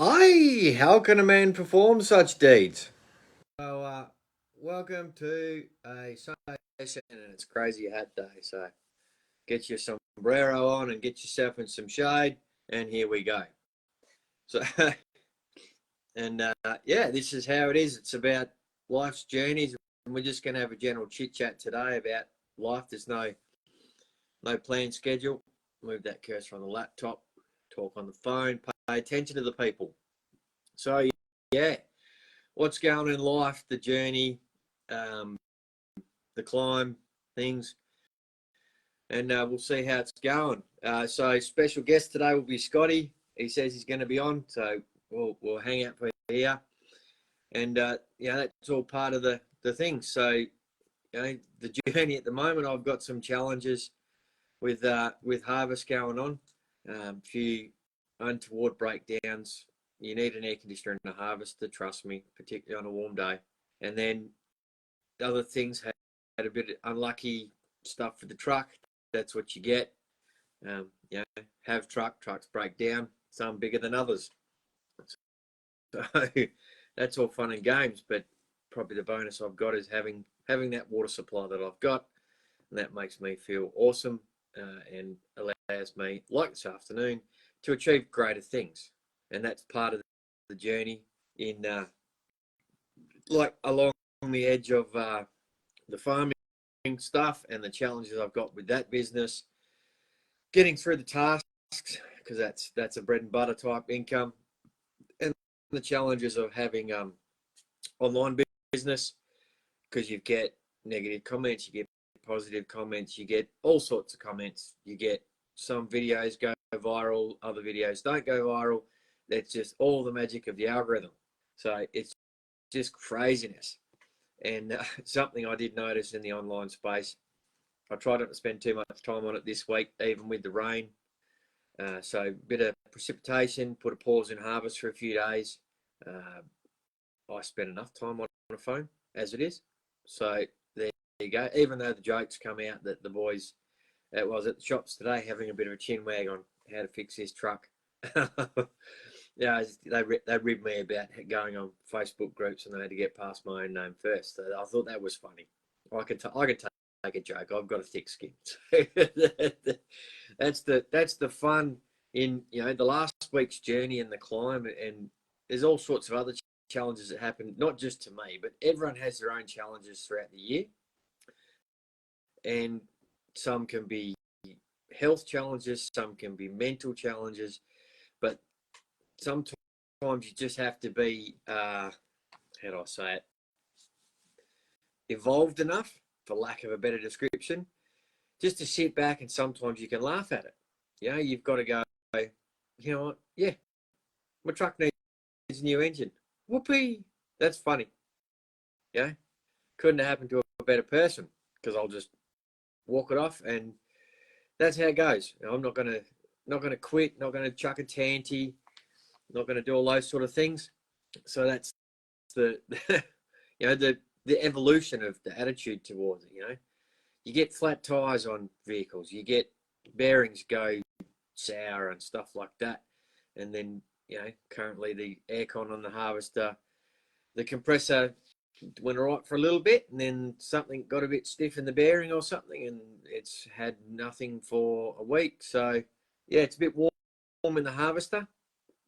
How can a man perform such deeds? So, welcome to a Sunday session, and it's crazy hat day. So, get your sombrero on and get yourself in some shade, and here we go. So, yeah, this is how it is. It's about life's journeys, and we're just going to have a general chit chat today about life. There's no planned schedule. Move that cursor on the laptop, talk on the phone, pay attention to the people. So, yeah. What's going on in life, the journey, um, the climb, things, and we'll see how it's going. So special guest today will be Scotty. He says he's going to be on, so we'll hang out for here, and that's all part of the thing. So the journey at the moment, I've got some challenges with harvest going on, a few untoward breakdowns. You need an air conditioner and a harvester, trust me, particularly on a warm day. And then other things had a bit of unlucky stuff for the truck. That's what you get. Have trucks break down, some bigger than others. So that's all fun and games, but probably the bonus I've got is having that water supply that I've got, and that makes me feel awesome and allows me, like this afternoon, to achieve greater things. And that's part of the journey in like along the edge of the farming stuff and the challenges I've got with that business, getting through the tasks, because that's a bread and butter type income, and the challenges of having online business, because you get negative comments, you get positive comments, you get all sorts of comments, you get some videos go viral, other videos don't go viral. That's just all the magic of the algorithm. So it's just craziness. And something I did notice in the online space, I tried not to spend too much time on it this week, even with the rain. So a bit of precipitation, put a pause in harvest for a few days. I spent enough time on a phone as it is. So there you go. Even though the jokes come out that the boys, it was at the shops today having a bit of a chin wag on how to fix his truck. Yeah, they ribbed me about going on Facebook groups and they had to get past my own name first. So I thought that was funny. I could take a joke. I've got a thick skin. that's the fun in the last week's journey and the climb, and there's all sorts of other challenges that happen, not just to me, but everyone has their own challenges throughout the year, and some can be health challenges, some can be mental challenges, but sometimes you just have to be how do I say it, evolved enough, for lack of a better description, just to sit back, and sometimes you can laugh at it. You've got to go, you know what, yeah, my truck needs a new engine. Whoopee, that's funny. Couldn't have happened to a better person, because I'll just walk it off, and that's how it goes. I'm not gonna quit, not gonna chuck a tanty, not gonna do all those sort of things. So that's the the evolution of the attitude towards it. You get flat tires on vehicles, you get bearings go sour and stuff like that, and then currently the aircon on the harvester, the compressor went all right for a little bit, and then something got a bit stiff in the bearing or something, and it's had nothing for a week. So yeah, it's a bit warm in the harvester,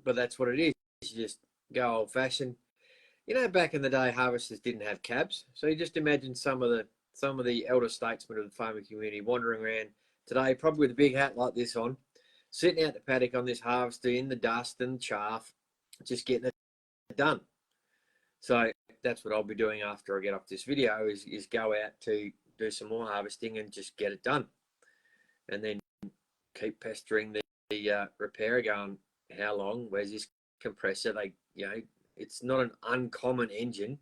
but that's what it is. You just go old fashioned. Back in the day, harvesters didn't have cabs, so you just imagine some of the elder statesmen of the farming community wandering around today, probably with a big hat like this on, sitting out the paddock on this harvester in the dust and chaff, just getting it done. So that's what I'll be doing after I get off this video, is go out to do some more harvesting and just get it done, and then keep pestering the repairer, going, how long, where's this compressor? It's not an uncommon engine,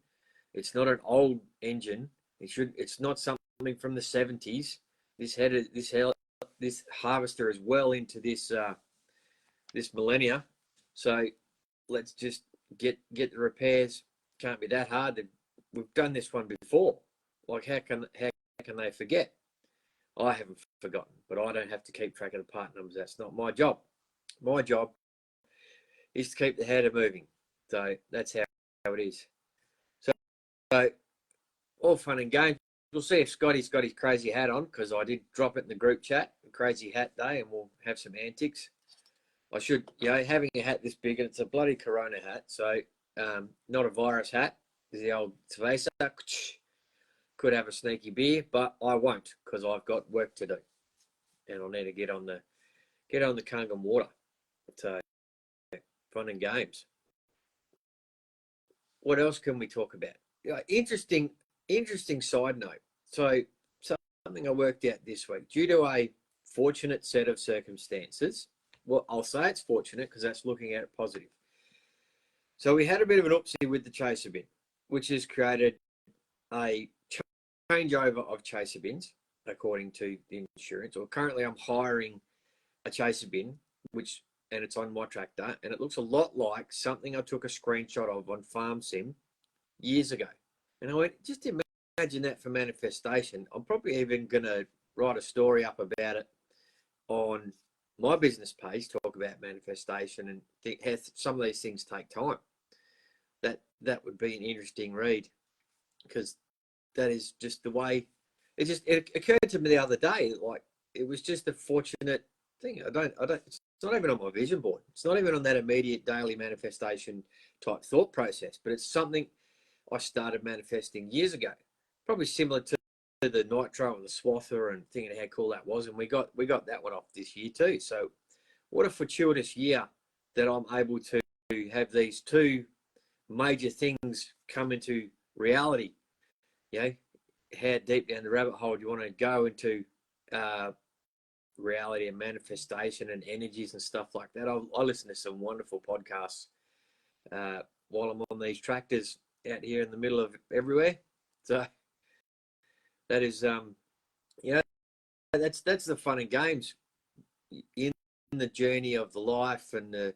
it's not an old engine, it's not something from the 70s. This harvester is well into this millennia, so let's just get the repairs. Can't be that hard. We've done this one before. Like, how can they forget? I haven't forgotten, but I don't have to keep track of the part numbers. That's not my job. My job is to keep the header moving. So that's how it is. So all fun and games. We'll see if Scotty's got his crazy hat on, because I did drop it in the group chat, crazy hat day, and we'll have some antics. I should, having a hat this big, and it's a bloody Corona hat, so not a virus hat. It's the old cerveza. Could have a sneaky beer, but I won't, because I've got work to do, and I'll need to get on the Kangan water. So fun and games. What else can we talk about? Interesting side note. So something I worked out this week, due to a fortunate set of circumstances. Well, I'll say it's fortunate because that's looking at it positive. So we had a bit of an oopsie with the chaser bin, which has created a changeover of chaser bins, according to the insurance. Or currently I'm hiring a chaser bin, and it's on my tractor, and it looks a lot like something I took a screenshot of on Farm Sim years ago. And I went, just imagine that for manifestation. I'm probably even going to write a story up about it on my business page, talk about manifestation and think how some of these things take time. That would be an interesting read, because that is just the way it occurred to me the other day. Like, it was just a fortunate thing. I don't, it's not even on my vision board. It's not even on that immediate daily manifestation type thought process, but it's something I started manifesting years ago, probably similar to the nitro and the swather, and thinking how cool that was. And we got that one off this year too. So what a fortuitous year that I'm able to have these two major things come into reality. How deep down the rabbit hole do you want to go into reality and manifestation and energies and stuff like that? I listen to some wonderful podcasts while I'm on these tractors out here in the middle of everywhere. So that is that's the fun and games in the journey of the life, and the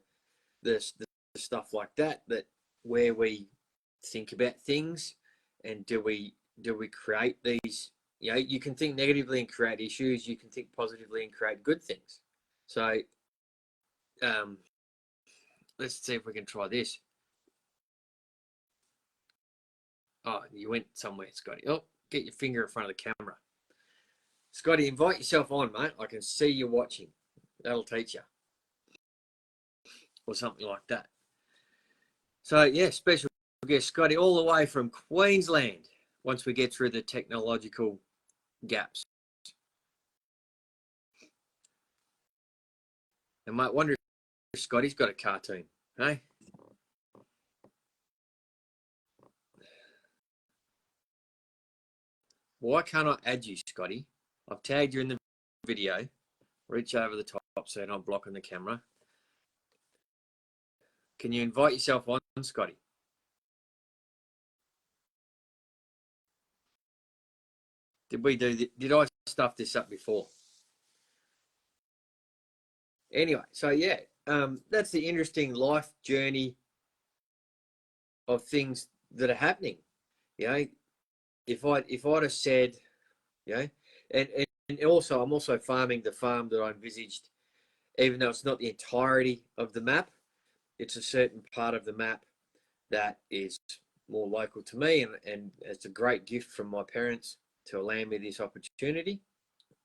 stuff like that where we think about things, and do we create these. You can think negatively and create issues. You can think positively and create good things. So let's see if we can try this. Oh, you went somewhere, Scotty. Oh, get your finger in front of the camera. Scotty, invite yourself on, mate. I can see you watching. That'll teach you. Or something like that. So, yeah, special guest Scotty, all the way from Queensland, once we get through the technological gaps. I might wonder if Scotty's got a cartoon, hey? Why can't I add you, Scotty? I've tagged you in the video. Reach over the top so you're not blocking the camera. Can you invite yourself on, Scotty? Did I stuff this up before? Anyway, so yeah, that's the interesting life journey of things that are happening. If I'd have said, and also I'm also farming the farm that I envisaged, even though it's not the entirety of the map, it's a certain part of the map that is more local to me, and it's a great gift from my parents to allow me this opportunity.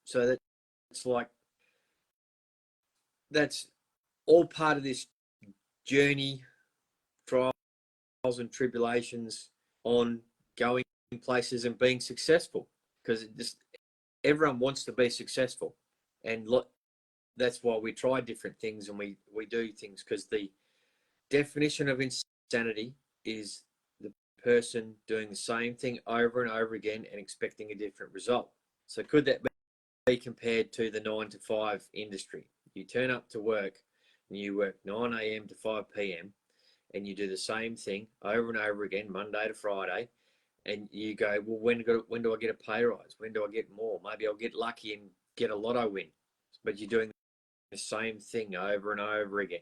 So that's all part of this journey, trials and tribulations on going places and being successful, because everyone wants to be successful, and that's why we try different things and we do things, because the definition of insanity is the person doing the same thing over and over again and expecting a different result. So could that be compared to the 9 to 5 industry? You turn up to work and you work 9 a.m. to 5 p.m. and you do the same thing over and over again, Monday to Friday, and you go, well, when do I get a pay rise? When do I get more? Maybe I'll get lucky and get a lotto win. But you're doing the same thing over and over again.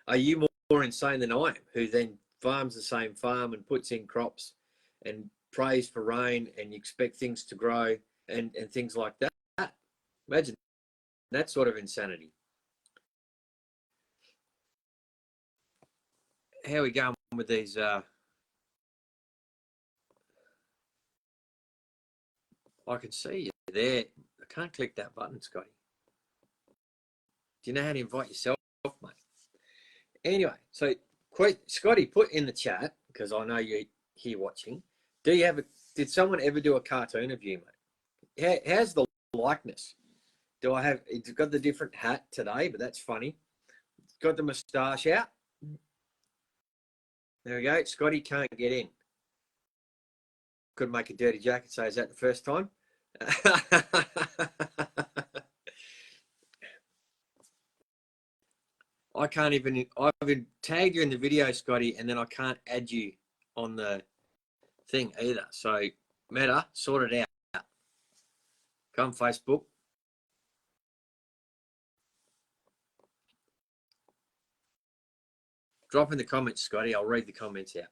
Are you more insane than I am, who then farms the same farm and puts in crops and prays for rain and you expect things to grow and things like that? Imagine that sort of insanity. how are we going with these? I can see you there. I can't click that button, Scotty. Do you know how to invite yourself, mate? Anyway, so Scotty, put in the chat, because I know you're here watching. Did someone ever do a cartoon of you, mate? How's the likeness? It's got the different hat today, but that's funny. It's got the moustache out. There we go. Scotty can't get in. Couldn't make a dirty joke and say, is that the first time? I can't even, I've been tagged you in the video, Scotty, and then I can't add you on the thing either. So, Meta, sort it out. Come, Facebook. Drop in the comments, Scotty. I'll read the comments out.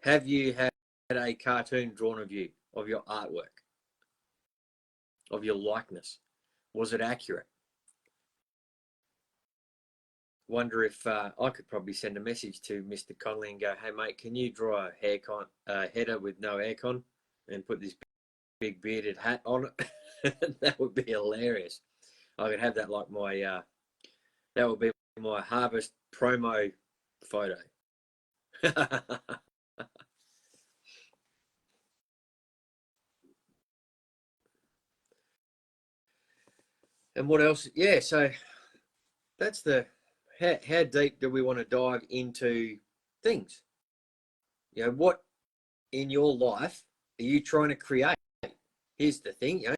Have you had a cartoon drawn of you, of your artwork, of your likeness? Was it accurate? Wonder if I could probably send a message to Mr. Conley and go, hey, mate, can you draw a header with no aircon and put this big bearded hat on it? That would be hilarious. I could have that like my, that would be my harvest promo photo. And what else? Yeah, so that's how deep do we want to dive into things? You know, what in your life are you trying to create? Here's the thing, you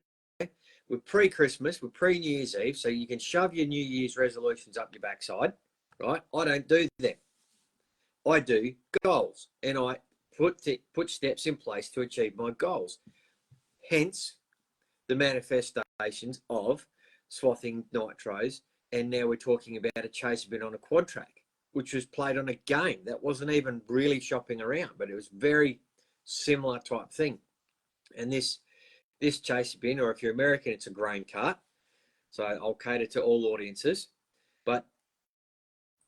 know, we're pre-Christmas, we're pre-New Year's Eve, so you can shove your New Year's resolutions up your backside, right? I don't do them. I do goals, and I put steps in place to achieve my goals. Hence, the manifestations of swathing nitros, and now we're talking about a chaser bin on a quad track, which was played on a game. That wasn't even really shopping around, but it was very similar type thing. And this chaser bin, or if you're American, it's a grain cart. So I'll cater to all audiences. But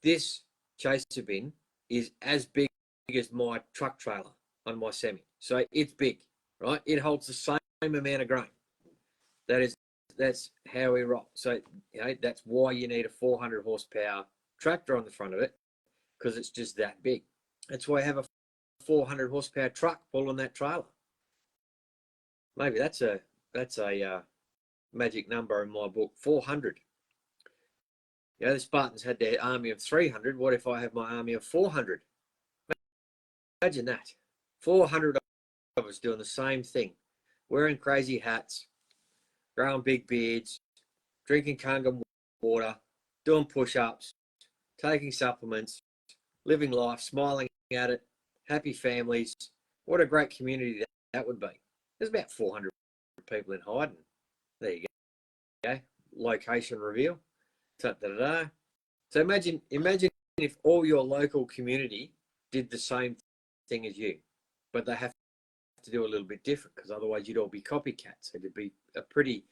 this chaser bin is as big as my truck trailer on my semi. So it's big, right? It holds the same amount of grain. That's how we roll. So, you know, that's why you need a 400 horsepower tractor on the front of it, because it's just that big. That's why I have a 400 horsepower truck pulling that trailer. Maybe that's a magic number in my book, 400. You know, the Spartans had their army of 300. What if I have my army of 400? Imagine that. 400 of us doing the same thing, wearing crazy hats, growing big beards, drinking Kangen water, doing push-ups, taking supplements, living life, smiling at it, happy families. What a great community that would be. There's about 400 people in Hyden. There you go. Location reveal. Da-da-da. So imagine if all your local community did the same thing as you, but they have to do a little bit different, because otherwise you'd all be copycats. It'd be a pretty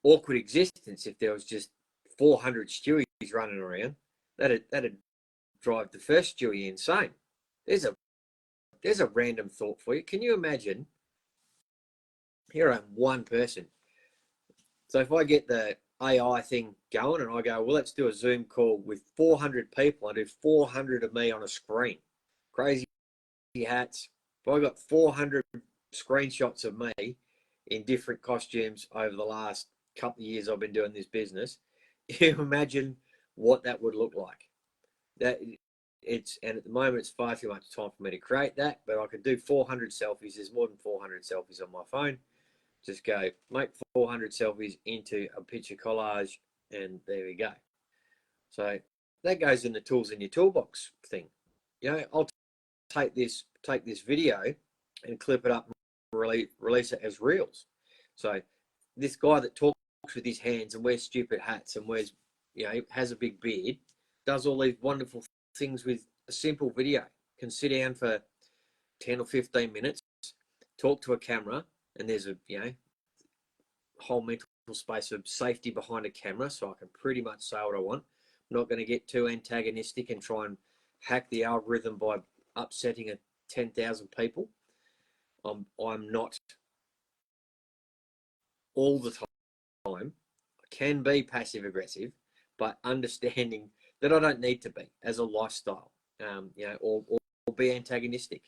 awkward existence if there was just 400 Stewies running around. That'd drive the first Stewie insane. There's a random thought for you. Can you imagine? Here I'm one person. So if I get the AI thing going and I go, well, let's do a Zoom call with 400 people. I do 400 of me on a screen. Crazy hats. If I got 400 screenshots of me in different costumes over the last couple of years I've been doing this business, you imagine what that would look like. And at the moment it's far too much time for me to create that, but I could do 400 selfies. There's more than 400 selfies on my phone. Just go make 400 selfies into a picture collage, and there we go. So that goes in the tools in your toolbox thing. You know, I'll take this video and clip it up and release it as reels. So this guy that talks with his hands and wears stupid hats and wears, you know, has a big beard, does all these wonderful things with a simple video. Can sit down for 10 or 15 minutes, talk to a camera, and there's a, you know, whole mental space of safety behind a camera, so I can pretty much say what I want. I'm not going to get too antagonistic and try and hack the algorithm by upsetting 10,000 people. I'm not all the time. I can be passive aggressive, but understanding that I don't need to be as a lifestyle, or be antagonistic.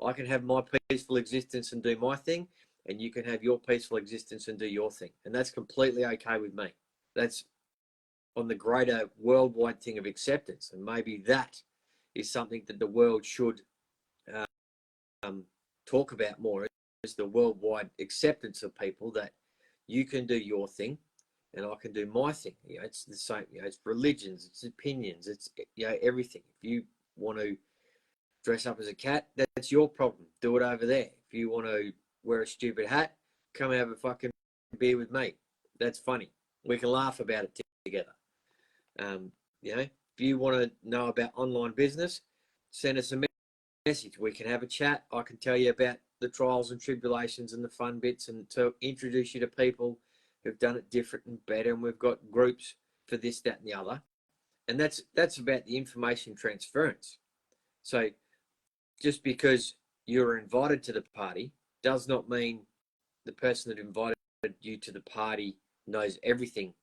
I can have my peaceful existence and do my thing, and you can have your peaceful existence and do your thing. And that's completely okay with me. That's on the greater worldwide thing of acceptance. And maybe that is something that the world should talk about more, is the worldwide acceptance of people, that you can do your thing and I can do my thing. It's the same, it's religions, it's opinions, it's, everything. If you want to dress up as a cat, that's your problem. Do it over there. If you want to wear a stupid hat, come have a fucking beer with me. That's funny. We can laugh about it together. If you want to know about online business, send us a message. We can have a chat. I can tell you about the trials and tribulations and the fun bits, and to introduce you to people who've done it different and better. And we've got groups for this, that, and the other. And that's about the information transference. So just because you're invited to the party does not mean the person that invited you to the party knows everything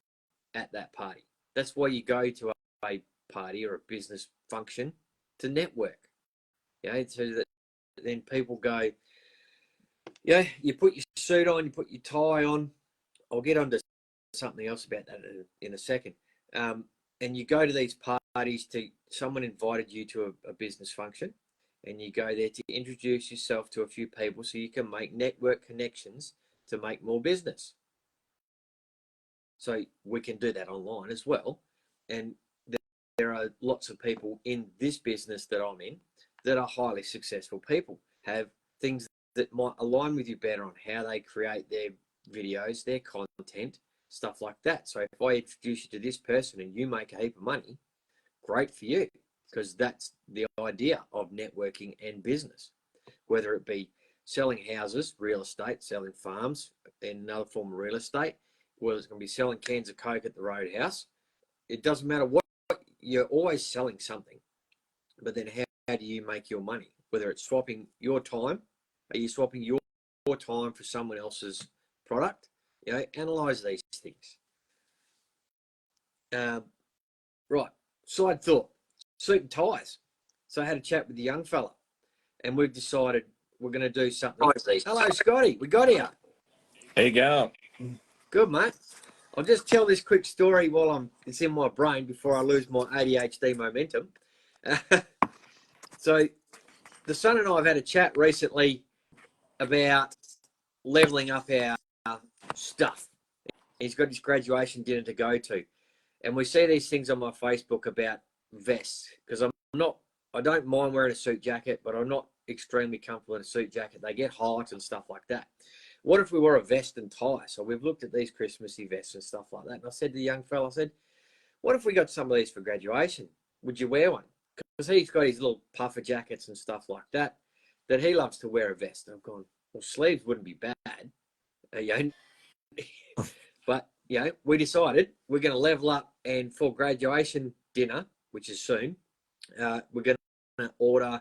at that party. That's why you go to a party or a business function, to network. So that then people go, you put your suit on, you put your tie on. I'll get onto something else about that in a second. And you go to these parties, someone invited you to a business function, and you go there to introduce yourself to a few people so you can make network connections to make more business. So we can do that online as well. And there are lots of people in this business that I'm in that are highly successful people, have things that might align with you better on how they create their videos, their content, stuff like that. So if I introduce you to this person and you make a heap of money, great for you, because that's the idea of networking and business, whether it be selling houses, real estate, selling farms, and another form of real estate, whether it's going to be selling cans of Coke at the Roadhouse. It doesn't matter what, you're always selling something. But then how do you make your money? Whether it's swapping your time, are you swapping your time for someone else's product? Analyze these things. Right, side thought, suit and ties. So I had a chat with the young fella, and we've decided we're going to do something. Hello, Scotty. We got here. How you going? Good, mate. I'll just tell this quick story while it's in my brain before I lose my ADHD momentum. So the son and I have had a chat recently about leveling up our stuff. He's got his graduation dinner to go to. And we see these things on my Facebook about vests, because I don't mind wearing a suit jacket, but I'm not extremely comfortable in a suit jacket. They get hot and stuff like that. What if we wore a vest and tie? So we've looked at these Christmassy vests and stuff like that. And I said to the young fella, I said, what if we got some of these for graduation? Would you wear one? Because he's got his little puffer jackets and stuff like that he loves to wear a vest. And I've gone, well, sleeves wouldn't be bad. But, we decided we're going to level up, and for graduation dinner, which is soon, we're going to order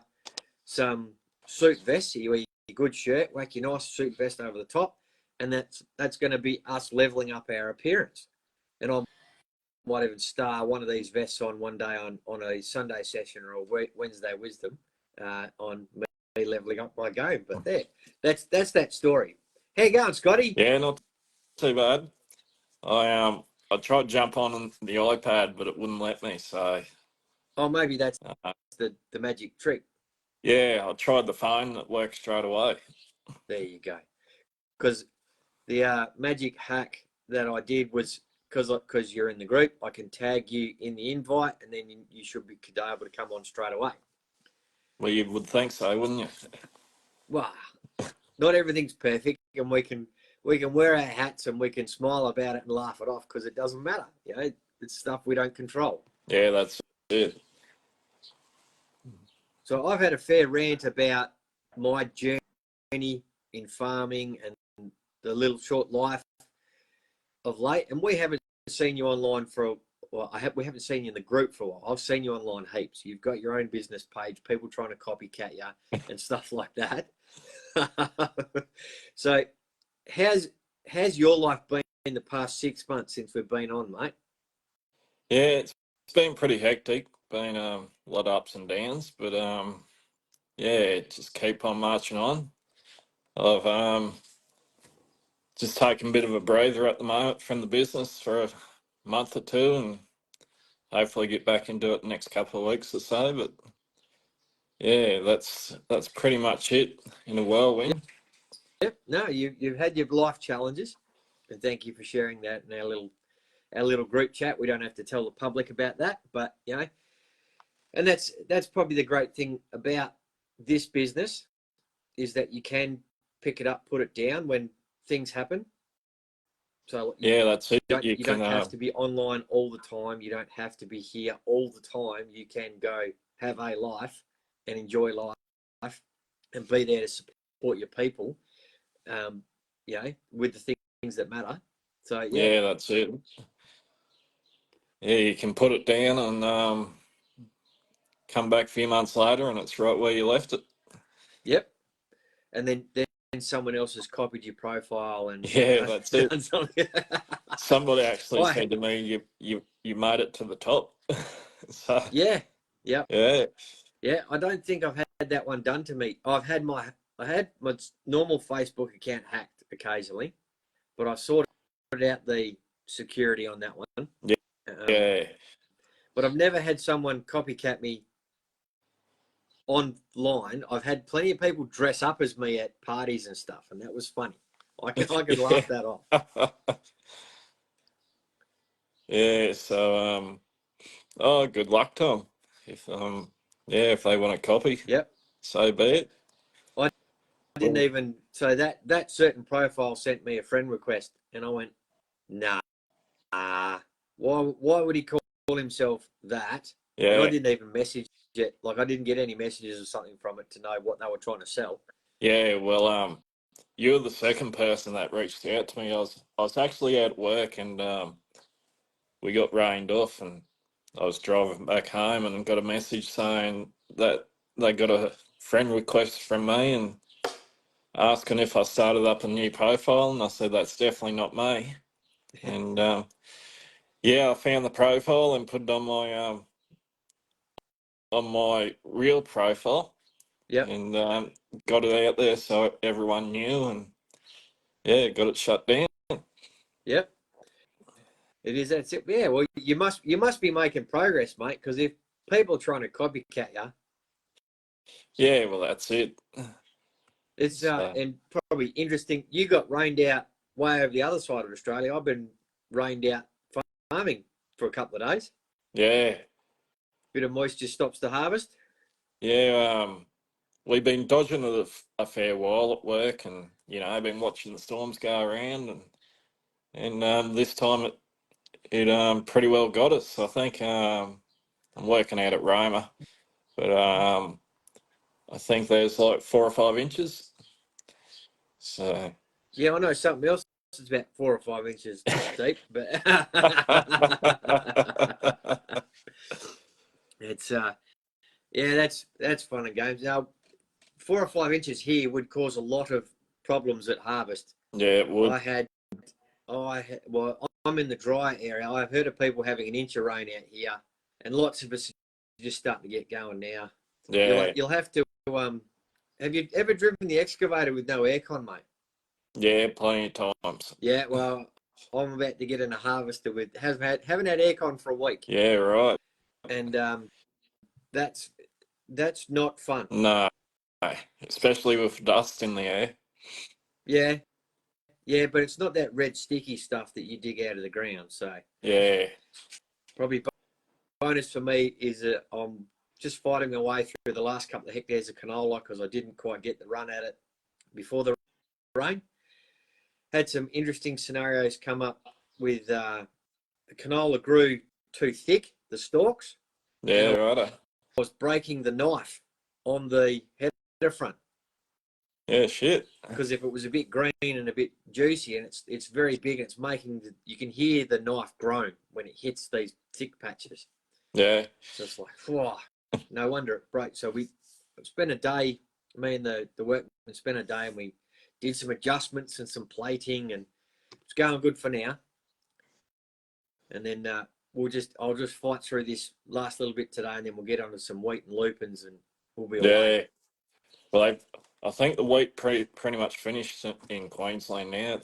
some suit vests. You wear your good shirt, whack your nice suit vest over the top, and that's going to be us leveling up our appearance. And I might even star one of these vests on one day on a Sunday session or a Wednesday wisdom on me leveling up my game. But that's that story. How you going, Scotty? Yeah, not too bad. I tried to jump on the iPad, but it wouldn't let me. So, maybe that's the magic trick. Yeah, I tried the phone. It worked straight away. There you go. Because the magic hack that I did was, because you're in the group, I can tag you in the invite, and then you should be able to come on straight away. Well, you would think so, wouldn't you? Well, not everything's perfect, and we can wear our hats and we can smile about it and laugh it off, because it doesn't matter. It's stuff we don't control. Yeah, that's it. So I've had a fair rant about my journey in farming and the little short life of late, and we haven't seen you online for well, we haven't seen you in the group for a while. I've seen you online heaps. You've got your own business page, people trying to copycat you and stuff like that. So how's your life been in the past 6 months since we've been on, mate? Yeah, it's been pretty hectic. Been a lot of ups and downs, but yeah, just keep on marching on. I've just taken a bit of a breather at the moment from the business for a month or two, and hopefully get back into it the next couple of weeks or so. But yeah, that's pretty much it in a whirlwind. Yep. No, you've had your life challenges, and thank you for sharing that in our little group chat. We don't have to tell the public about that, but you know, and that's probably the great thing about this business is that you can pick it up, put it down when things happen. So Yeah, that's it. you can don't have to be online all the time. You don't have to be here all the time. You can go have a life and enjoy life and be there to support your people, you know, with the things that matter. So yeah, that's it. Yeah, you can put it down and come back a few months later, and it's right where you left it. Yep. And then someone else has copied your profile and Yeah, that's it. something. Somebody actually said to me, "You made it to the top." So yeah, yeah, yeah, yeah. I don't think I've had that one done to me. I had my normal Facebook account hacked occasionally, but I sorted out the security on that one. yeah, yeah. But I've never had someone copycat me online. I've had plenty of people dress up as me at parties and stuff, and that was funny. I can laugh that off. Yeah, so oh, good luck to them. Yeah, if they want a copy, Yep. so be it. I didn't even, so that certain profile sent me a friend request, and I went, nah, why would he call himself that? Yeah, And I didn't even message it. Like, I didn't get any messages or something from it to know what they were trying to sell. yeah. Well, you were the second person that reached out to me. I was actually at work, and we got rained off, and I was driving back home and got a message saying that they got a friend request from me and asking if I started up a new profile, and I said that's definitely not me. And yeah, I found the profile and put it on my real profile, Yep. and got it out there so everyone knew, and yeah, got it shut down. Yep. It is. That's it. Yeah. Well, you must be making progress, mate. Because if people are trying to copycat you, Yeah, well, that's it. it's and probably interesting. You got rained out way over the other side of Australia. I've been rained out farming for a couple of days. Yeah, Bit of moisture stops the harvest. yeah. We've been dodging it a fair while at work, and you know, I've been watching the storms go around, and this time it pretty well got us. I think I'm working out at Roma, but I think there's like 4 or 5 inches. So Yeah, I know something else. It's about 4 or 5 inches deep, but it's yeah, that's fun and games. Now, 4 or 5 inches here would cause a lot of problems at harvest. yeah, it would. Well, I'm in the dry area. I've heard of people having an inch of rain out here, and lots of us are just starting to get going now. Yeah, You'll have to. Have you ever driven the excavator with no aircon, mate? yeah, plenty of times. Yeah. Well, I'm about to get in a harvester with haven't had aircon for a week, Yeah, right. and that's not fun. No, especially with dust in the air. Yeah. Yeah, but it's not that red sticky stuff that you dig out of the ground. So Yeah, probably bonus for me is that I'm just fighting my way through the last couple of hectares of canola because I didn't quite get the run at it before the rain. Had some interesting scenarios come up with the canola grew too thick, the stalks, and yeah, I right. was breaking the knife on the header front. Yeah, shit. Because if it was a bit green and a bit juicy, and it's very big, and it's making you can hear the knife groan when it hits these thick patches. Yeah. So it's like, whoa, no wonder it broke. So we spent a day, me and the workmen spent a day, and we did some adjustments and some plating, and it's going good for now. And then I'll just fight through this last little bit today, and then we'll get onto some wheat and lupins, and we'll be away. Yeah. Well, I think the wheat pretty much finished in Queensland now.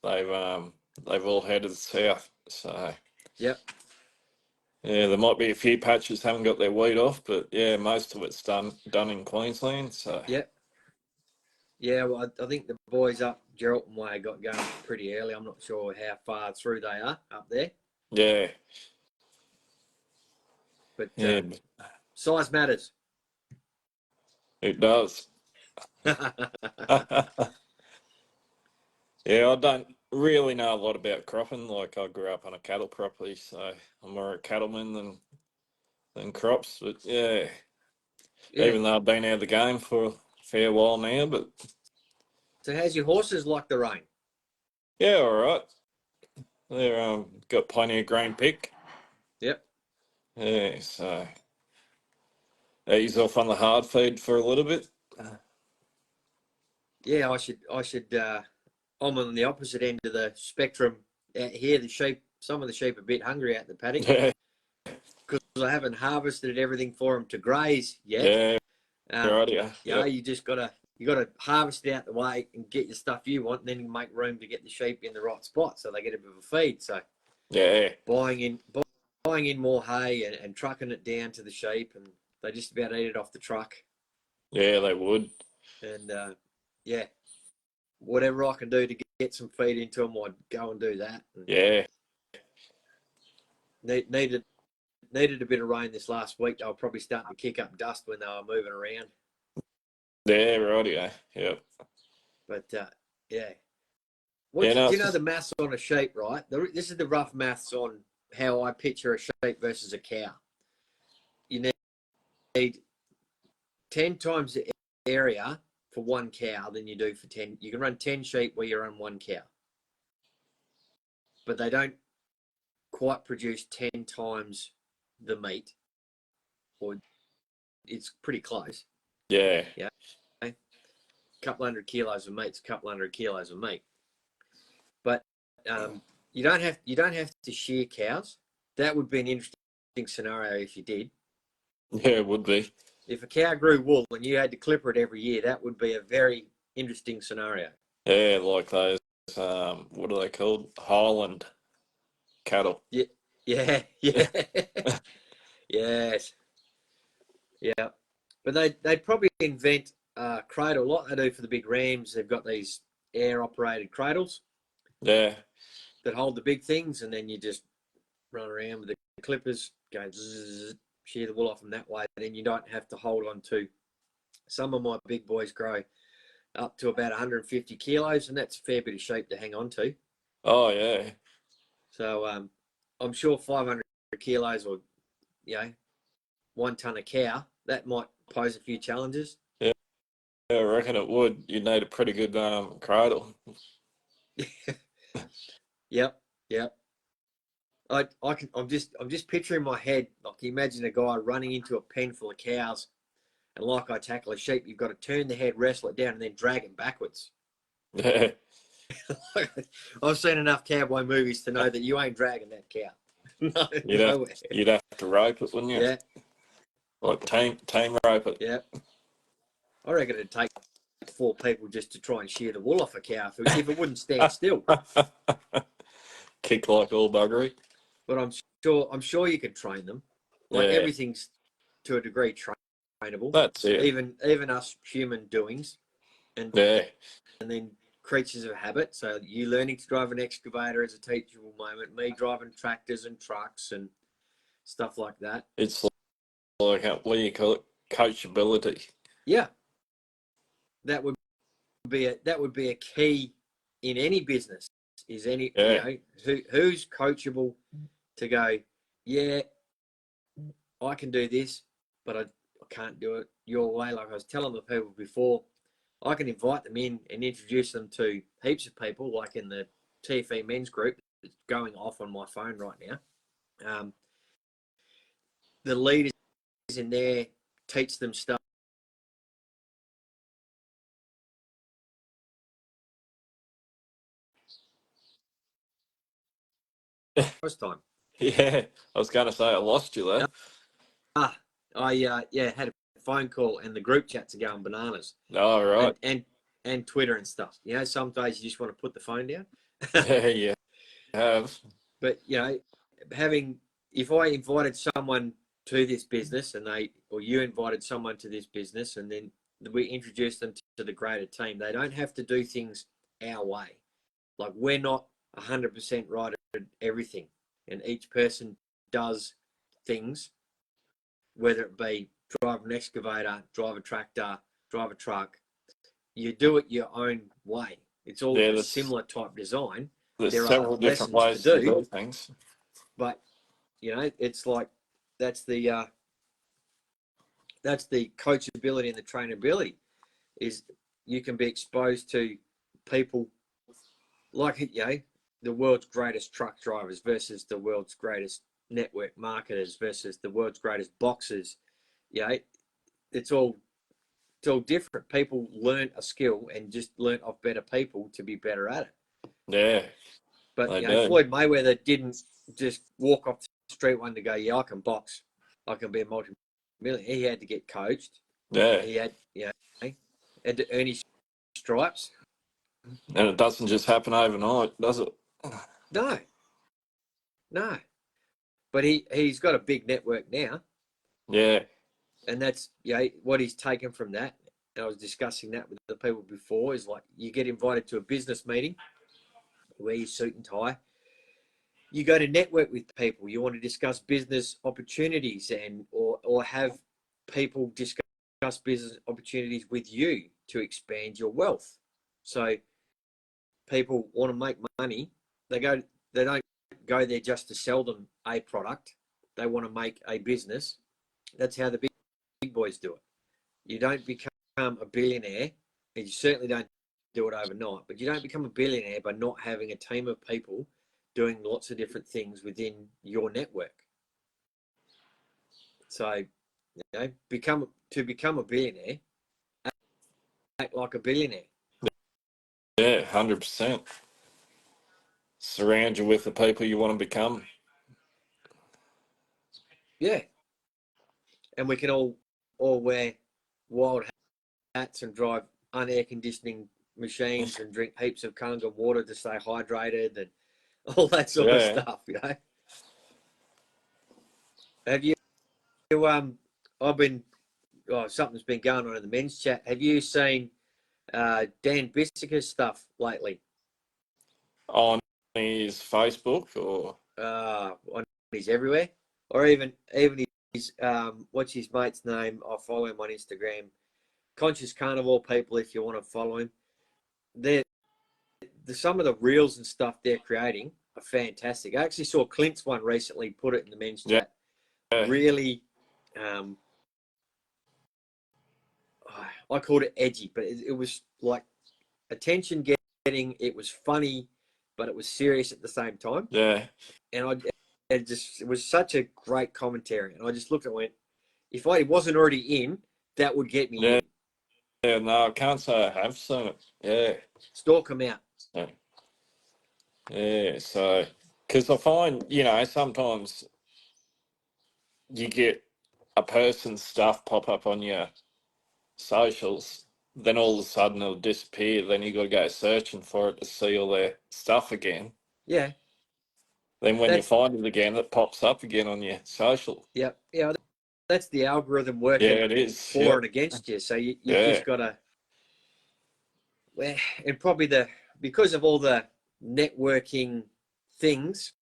They've all headed south. So Yep. yeah, there might be a few patches haven't got their wheat off, but yeah, most of it's done in Queensland. So Yep. Yeah, well, I think the boys up Geraldton Way got going pretty early. I'm not sure how far through they are up there. yeah, But yeah, size matters. it does. Yeah, I don't really know a lot about cropping. Like I grew up on a cattle property, so I'm more a cattleman than crops. But yeah, Yeah. even though I've been out of the game for a fair while now, but So how's your horses like the rain? yeah, all right. They're got plenty of grain pick. Yep. Yeah, so ease off on the hard feed for a little bit. Yeah, I should I'm on the opposite end of the spectrum out here. Some of the sheep are a bit hungry out the paddock Yeah, because I haven't harvested everything for them to graze yet. yeah, right. Yeah, Yeah, you gotta harvest it out the way and get your stuff you want, and then you make room to get the sheep in the right spot so they get a bit of a feed. So yeah, buying in more hay and trucking it down to the sheep, and they just about eat it off the truck. yeah. They would. And yeah, whatever I can do to get some feed into them, I'd go and do that. And Yeah, needed a bit of rain this last week. They were probably starting to kick up dust when they were moving around. yeah, right. Yeah, yeah. But yeah. Yeah, no, Do you know the maths on a sheep, right? This is the rough maths on how I picture a sheep versus a cow. You need 10 times the area for one cow than you do for 10. You can run 10 sheep where you run one cow. But they don't quite produce 10 times the meat. Or it's pretty close. yeah, Yeah. A couple 100 kilos of meat's a couple 100 kilos of meat. But you don't have to shear cows. That would be an interesting scenario if you did. yeah. It would be. If a cow grew wool and you had to clipper it every year, that would be a very interesting scenario. Yeah, like those. What are they called? Highland cattle. Yeah, yeah, yeah. Yes, yeah. But they'd probably invent a cradle, like they do for the big rams. They've got these air-operated cradles Yeah, that hold the big things, and then you just run around with the clippers, go zzz, shear the wool off them that way. Then you don't have to hold on to. Some of my big boys grow up to about 150 kilos, and that's a fair bit of sheep to hang on to. oh yeah, So I'm sure 500 kilos or, 1 ton of cow, that might pose a few challenges. yeah. I reckon it would. You'd need a pretty good cradle. Yep, yep. I'm just picturing in my head, like you imagine a guy running into a pen full of cows, and like I tackle a sheep, you've got to turn the head, wrestle it down, and then drag it backwards. Yeah, I've seen enough cowboy movies to know that you ain't dragging that cow. No, you'd have to rope it, wouldn't you? Yeah. Like tame rope it. Yeah. I reckon it'd take 4 people just to try and shear the wool off a cow if it wouldn't stand still. Kick like all buggery. But I'm sure you could train them. Like everything's to a degree trainable. That's it. Even us human doings, and then creatures of habit. So you learning to drive an excavator is a teachable moment. Me driving tractors and trucks and stuff like that. It's like what do you call it? Coachability. Yeah, that would be a key in any business. Is who's coachable to go? Yeah, I can do this, but I can't do it your way. Like I was telling the people before, I can invite them in and introduce them to heaps of people, like in the TFE men's group. It's going off on my phone right now. The leaders in there teach them stuff. First time. Yeah, I was going to say I lost you there. I had a phone call and the group chats are going bananas. Oh, right. And Twitter and stuff. You know, some days you just want to put the phone down. Yeah, you have. But you know, if I invited someone to this business or you invited someone to this business and then we introduce them to the greater team, they don't have to do things our way. Like, we're not 100% right at everything, and each person does things, whether it be drive an excavator, drive a tractor, drive a truck. You do it your own way. It's all a similar type design. There's There several are different lessons ways to do things. But you know, it's like that's the coachability and the trainability, is you can be exposed to people like, you know, the world's greatest truck drivers versus the world's greatest network marketers versus the world's greatest boxers. You know, it's all different. People learn a skill and just learn off better people to be better at it. Yeah. But you know, Floyd Mayweather didn't just walk off the street one to go, yeah, I can box, I can be a multi-million. He had to get coached. Yeah. He had, you know, had to earn his stripes. And it doesn't just happen overnight, does it? No. But he's got a big network now. Yeah. And that's, you know, what he's taken from that. And I was discussing that with the people before, is like, you get invited to a business meeting, wear your suit and tie. You go to network with people. You want to discuss business opportunities or have people discuss business opportunities with you to expand your wealth. So people want to make money. They don't go there just to sell them a product. They want to make a business. That's how the big boys do it. You don't become a billionaire, and you certainly don't do it overnight, but you don't become a billionaire by not having a team of people doing lots of different things within your network. So, you know, become a billionaire, act like a billionaire. Yeah, 100%. Surround you with the people you want to become. Yeah. And we can all wear wild hats and drive unair conditioning machines and drink heaps of Kangen water to stay hydrated and all that sort of stuff, you know. Have you something's been going on in the men's chat. Have you seen Dan Bissicker's stuff lately? On his Facebook or? On his everywhere, or even his what's his mate's name? I follow him on Instagram. Conscious Carnivore people, if you want to follow him. Some of the reels and stuff they're creating are fantastic. I actually saw Clint's one recently, put it in the men's chat. Really, I called it edgy, but it was like attention getting. It was funny, but it was serious at the same time. Yeah. And it was such a great commentary. And I just looked and went, if I wasn't already in, that would get me in. Yeah, no, I can't say I have seen it. Yeah. Stalk them out. Yeah, so, because I find, you know, sometimes you get a person's stuff pop up on your socials, then all of a sudden it'll disappear. Then you got to go searching for it to see all their stuff again. Yeah. Then when you find it again, it pops up again on your social. Yeah. Yeah. That's the algorithm working it is. for and against you. So you've just got to, and probably because of all the networking things.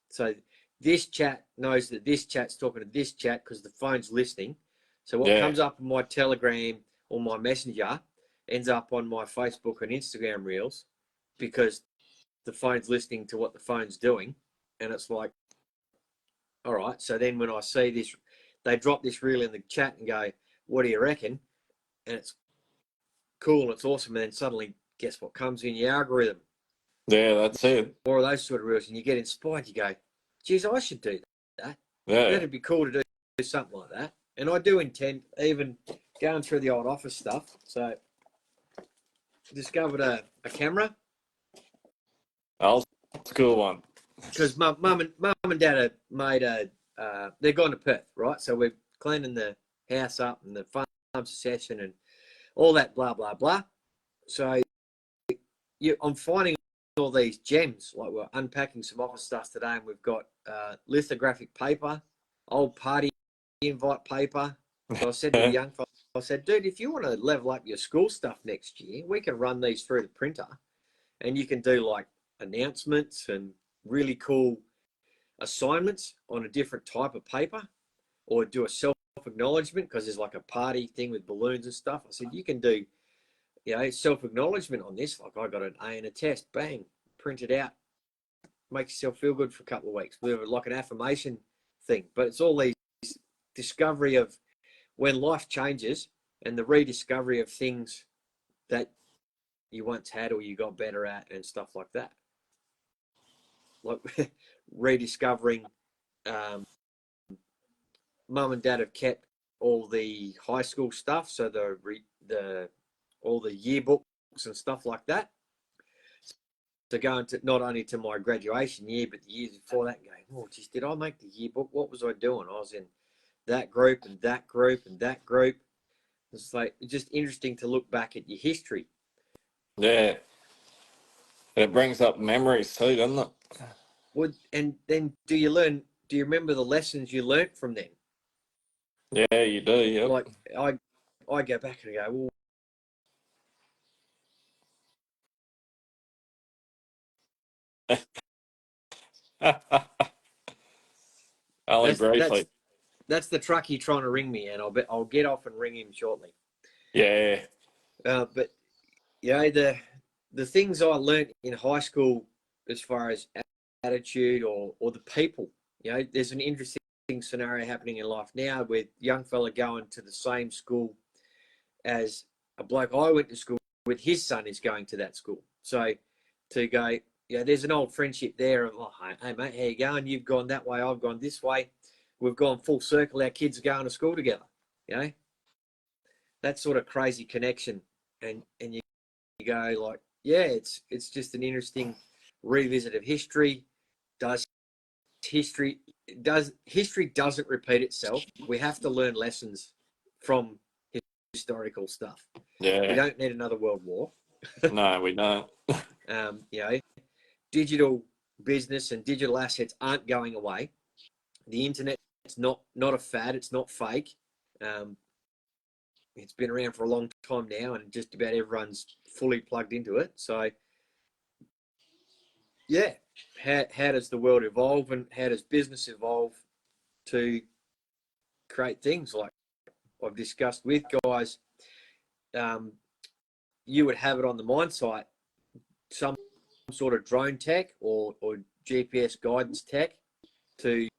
So this chat knows that this chat's talking to this chat because the phone's listening. So what comes up on my Telegram or my Messenger ends up on my Facebook and Instagram reels, because the phone's listening to what the phone's doing. And it's like, all right. So then when I see this, they drop this reel in the chat and go, what do you reckon? And it's cool, it's awesome. And then suddenly, guess what comes in your algorithm? Yeah, that's it. More of those sort of reels, and you get inspired. You go, geez, I should do that. Yeah. That'd be cool to do something like that. And I do intend even going through the old office stuff. So discovered a camera. Old school one. Because mum and dad have made they're gone to Perth, right? So we're cleaning the house up and the farm succession and all that blah blah blah. So I'm finding all these gems. Like we're unpacking some office stuff today, and we've got lithographic paper, old party invite paper. So I said to the young fellow, I said, dude, if you want to level up your school stuff next year, we can run these through the printer, and you can do like announcements and really cool assignments on a different type of paper, or do a self-acknowledgement because there's like a party thing with balloons and stuff. I said, you can do, self-acknowledgement on this. Like I got an A in a test, bang, print it out, make yourself feel good for a couple of weeks. We have like an affirmation thing, but it's all these discovery of when life changes and the rediscovery of things that you once had or you got better at and stuff like that. Like rediscovering, mum and dad have kept all the high school stuff, so all the yearbooks and stuff like that. So going to not only to my graduation year, but the years before that, going, oh, geez, did I make the yearbook? What was I doing? I was in that group and that group and that group. It's like just interesting to look back at your history. Yeah. It brings up memories too, doesn't it? And then do you remember the lessons you learnt from them? Yeah, you do, yeah. Like I go back and go, well, Only briefly. that's the truckie trying to ring me, and I'll get off and ring him shortly. Yeah. But the things I learnt in high school as far as attitude or the people, there's an interesting scenario happening in life now with young fella going to the same school as a bloke I went to school with. His son is going to that school. So to go, there's an old friendship there of, oh, hey mate, how you going? You've gone that way, I've gone this way. We've gone full circle. Our kids are going to school together. That sort of crazy connection. And you go like, yeah, it's just an interesting revisit of history. History doesn't repeat itself. We have to learn lessons from historical stuff. Yeah. We don't need another world war. No, we don't. Digital business and digital assets aren't going away. The internet's not a fad. It's not fake. It's been around for a long time now, and just about everyone's fully plugged into it. So, yeah, how does the world evolve, and how does business evolve to create things like I've discussed with guys? You would have it on the mine site, some sort of drone tech or GPS guidance tech to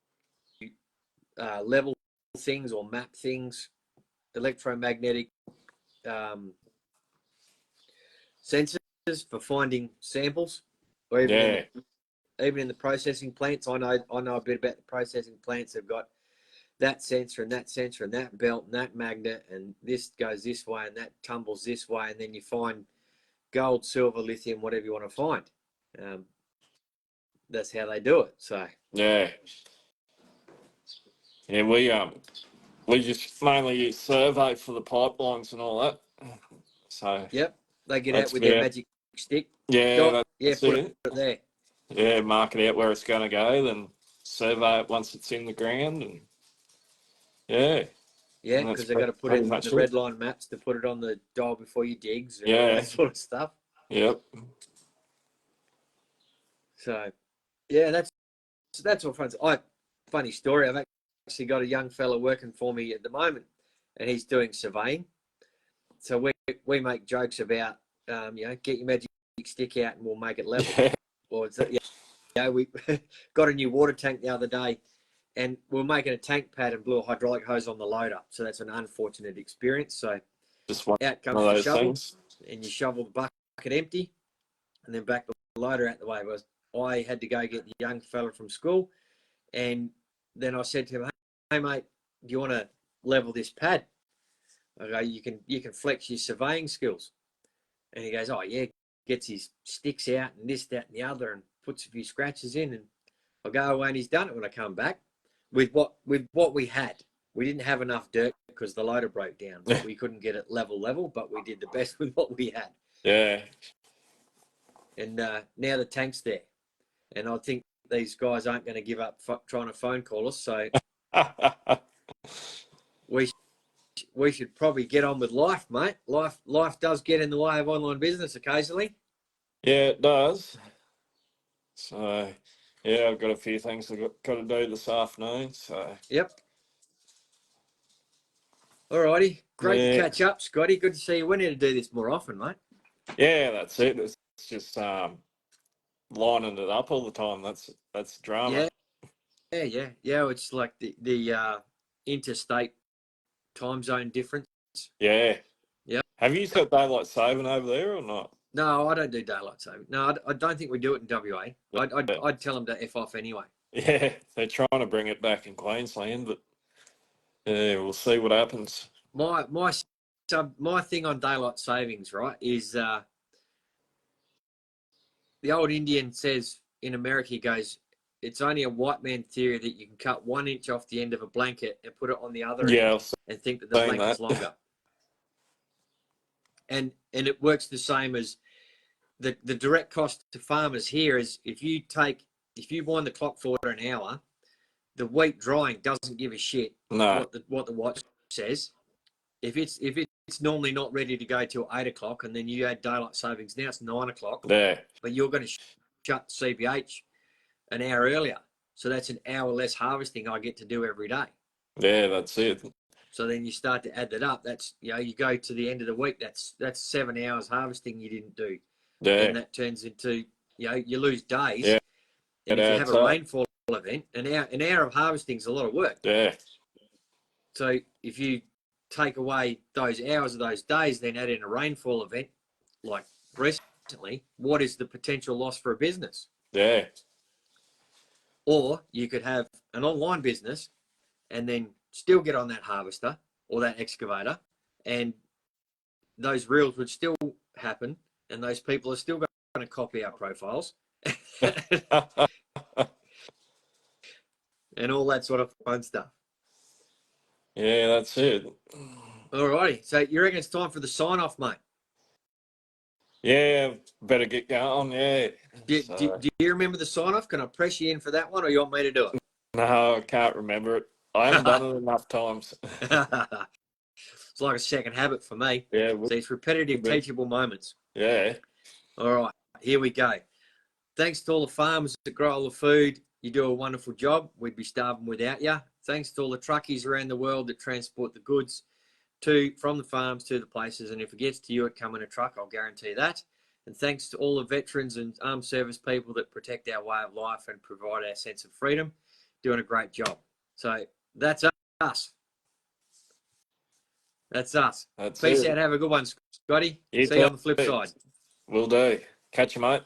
level things or map things, electromagnetic sensors for finding samples, or even in the processing plants. I know a bit about the processing plants. They've got that sensor and that sensor and that belt and that magnet, and this goes this way and that tumbles this way, and then you find gold, silver, lithium, whatever you want to find. That's how they do it. So yeah, we just mainly survey for the pipelines and all that. So yep, they get out with their magic stick. Yeah, put it there. Yeah, mark it out where it's going to go, then survey it once it's in the ground, and yeah, because they've got to put it in the red line maps to put it on the dial before you digs and all that sort of stuff. Yep. So, yeah, that's all fun. Funny story. I've actually got a young fella working for me at the moment, and he's doing surveying. So we make jokes about, get your magic stick out and we'll make it level. Or we got a new water tank the other day, and we're making a tank pad and blew a hydraulic hose on the loader. So that's an unfortunate experience. So just one out comes of the those shovel. things. and you shovel the bucket empty, and then back the loader out the way. I had to go get the young fella from school, and then I said to him, "Hey mate, do you want to level this pad?" I go, "You can flex your surveying skills." And he goes, "Oh yeah." Gets his sticks out and this, that, and the other, and puts a few scratches in. And I go away, and he's done it when I come back with what we had. We didn't have enough dirt because the loader broke down. We couldn't get it level, but we did the best with what we had. Yeah. And now the tank's there, and I think these guys aren't going to give up trying to phone call us. So we should probably get on with life, mate. Life does get in the way of online business occasionally. Yeah, it does. So, yeah, I've got a few things I've got to do this afternoon. So, yep. All righty. Great to yeah. catch up, Scotty. Good to see you. We need to do this more often, mate. Yeah, that's it. It's just lining it up all the time. That's drama. Yeah. It's like the interstate time zone difference. Yeah. Yeah. Have you got daylight saving over there or not? No, I don't do daylight saving. No, I don't think we do it in WA. I'd tell them to F off anyway. Yeah, they're trying to bring it back in Queensland, but yeah, we'll see what happens. My thing on daylight savings, right, is the old Indian says in America, he goes, it's only a white man theory that you can cut 1 inch off the end of a blanket and put it on the other end and think that the blanket's longer. And it works the same as the direct cost to farmers here is if you wind the clock forward an hour, the wheat drying doesn't give a shit what the watch says. If it's normally not ready to go till 8 o'clock, and then you add daylight savings, now it's 9 o'clock. Yeah. But you're going to shut CBH an hour earlier, so that's an hour less harvesting I get to do every day. Yeah, that's it. So then you start to add that up. That's you go to the end of the week. That's 7 hours harvesting you didn't do. Yeah. And that turns into you lose days. Yeah. And if you have a rainfall event, an hour of harvesting is a lot of work. Yeah. So if you take away those hours of those days, then add in a rainfall event, like recently, what is the potential loss for a business? Yeah. Or you could have an online business and then still get on that harvester or that excavator, and those reels would still happen, and those people are still going to copy our profiles and all that sort of fun stuff. Yeah, that's it. All righty. So you reckon it's time for the sign off, mate? Yeah, better get going. Yeah. Do you remember the sign off? Can I press you in for that one, or you want me to do it? No, I can't remember it. I haven't done it enough times. It's like a second habit for me. Yeah. So it's repetitive, teachable moments. Yeah. All right, here we go. Thanks to all the farmers that grow all the food. You do a wonderful job. We'd be starving without you. Thanks to all the truckies around the world that transport the goods from the farms to the places. And if it gets to you, it come in a truck, I'll guarantee that. And thanks to all the veterans and armed service people that protect our way of life and provide our sense of freedom. Doing a great job. So that's us. That's us. Peace out. Have a good one, Scotty. See you on the flip side. Will do. Catch you, mate.